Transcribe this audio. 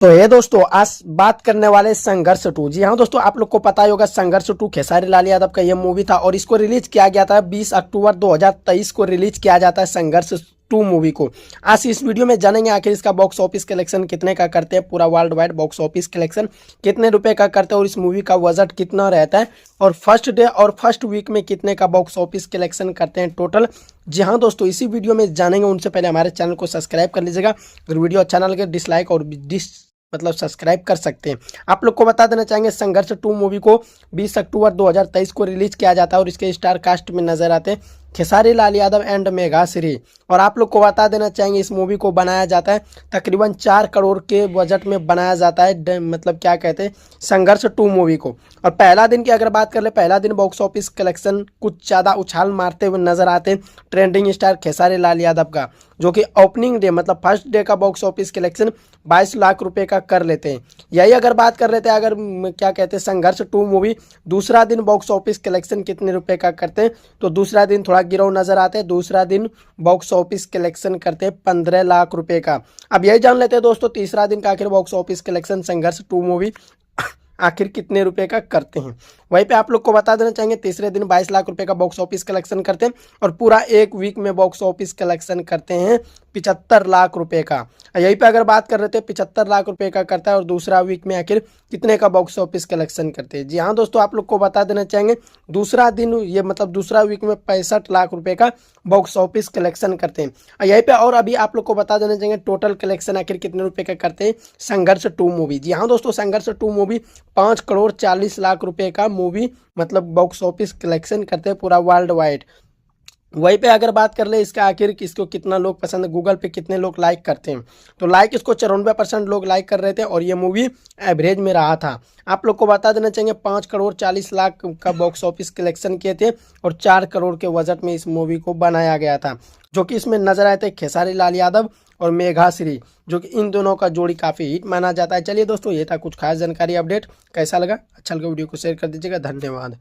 तो ये दोस्तों आज बात करने वाले संघर्ष टू। जी हाँ दोस्तों, आप लोग को पता ही होगा संघर्ष टू खेसारी लाल यादव का ये मूवी था और इसको रिलीज किया गया था 20 अक्टूबर 2023 को रिलीज किया जाता है संघर्ष टू मूवी को। आज इस वीडियो में जानेंगे आखिर इसका बॉक्स ऑफिस कलेक्शन कितने का करते हैं, पूरा world wide box office collection कितने रुपए का करते हैं और इस मूवी का बजट कितना रहता है और फर्स्ट डे और फर्स्ट वीक में कितने का बॉक्स ऑफिस कलेक्शन करते हैं टोटल। जी हाँ दोस्तों, इसी वीडियो में जानेंगे। उनसे पहले हमारे चैनल को सब्सक्राइब कर लीजिएगा। अगर वीडियो अच्छा ना लगे डिसलाइक और सब्सक्राइब कर सकते हैं। आप लोग को बता देना चाहेंगे संघर्ष टू मूवी को 20 अक्टूबर 2023 को रिलीज किया जाता है और इसके स्टार कास्ट में नजर आते हैं खेसारी लाल यादव एंड मेघा श्री। और आप लोग को बता देना चाहेंगे इस मूवी को बनाया जाता है तकरीबन 4 करोड़ के बजट में बनाया जाता है, मतलब क्या कहते हैं संघर्ष टू मूवी को। और पहला दिन की अगर बात कर ले, पहला दिन बॉक्स ऑफिस कलेक्शन कुछ ज़्यादा उछाल मारते हुए नजर आते हैं ट्रेंडिंग स्टार खेसारी लाल यादव का, जो कि ओपनिंग डे मतलब फर्स्ट डे का बॉक्स ऑफिस कलेक्शन 22 लाख रुपए का कर लेते हैं। यही अगर बात कर लेते हैं, अगर क्या कहते हैं संघर्ष टू मूवी दूसरा दिन बॉक्स ऑफिस कलेक्शन कितने रुपए का करते हैं, तो दूसरा दिन थोड़ा गिराव नजर आते हैं। दूसरा दिन बॉक्स ऑफिस कलेक्शन करते हैं 15 लाख रुपए का। अब यही जान लेते हैं दोस्तों तीसरा दिन का आखिर बॉक्स ऑफिस कलेक्शन संघर्ष टू मूवी आखिर कितने रुपए का करते हैं। वहीं पे आप लोग को बता देना चाहेंगे तीसरे दिन 22 लाख रुपए का बॉक्स ऑफिस कलेक्शन करते हैं और पूरा एक वीक में बॉक्स ऑफिस कलेक्शन करते हैं 75 लाख रुपए का। यहीं पे अगर बात कर रहे थे 75 लाख रुपए का करता है और दूसरा वीक में आखिर कितने का बॉक्स ऑफिस कलेक्शन करते हैं। जी हाँ दोस्तों, आप लोग को बता देना चाहेंगे दूसरा दिन ये मतलब दूसरा वीक में 65 लाख रुपए का बॉक्स ऑफिस कलेक्शन करते हैं। यहीं पे और अभी आप लोग को बता देना चाहेंगे टोटल कलेक्शन आखिर कितने रुपए का करते हैं संघर्ष टू मूवी। जी हाँ दोस्तों, संघर्ष टू मूवी 5 करोड़ 40 लाख रुपए का मूवी मतलब बॉक्स ऑफिस कलेक्शन करते हैं पूरा वर्ल्ड वाइड। वहीं पे अगर बात कर ले इसका आखिर इसको कितना लोग पसंद है, गूगल पे कितने लोग लाइक करते हैं, तो लाइक इसको 94% लोग लाइक कर रहे थे और ये मूवी एवरेज में रहा था। आप लोग को बता देना चाहिए 5 करोड़ 40 लाख का बॉक्स ऑफिस कलेक्शन किए थे और 4 करोड़ के बजट में इस मूवी को बनाया गया था, जो कि इसमें नजर आए थे खेसारी लाल यादव और मेघा श्री, जो कि इन दोनों का जोड़ी काफ़ी हिट माना जाता है। चलिए दोस्तों, ये था कुछ खास जानकारी अपडेट। कैसा लगा? अच्छा लगा वीडियो को शेयर कर दीजिएगा। धन्यवाद।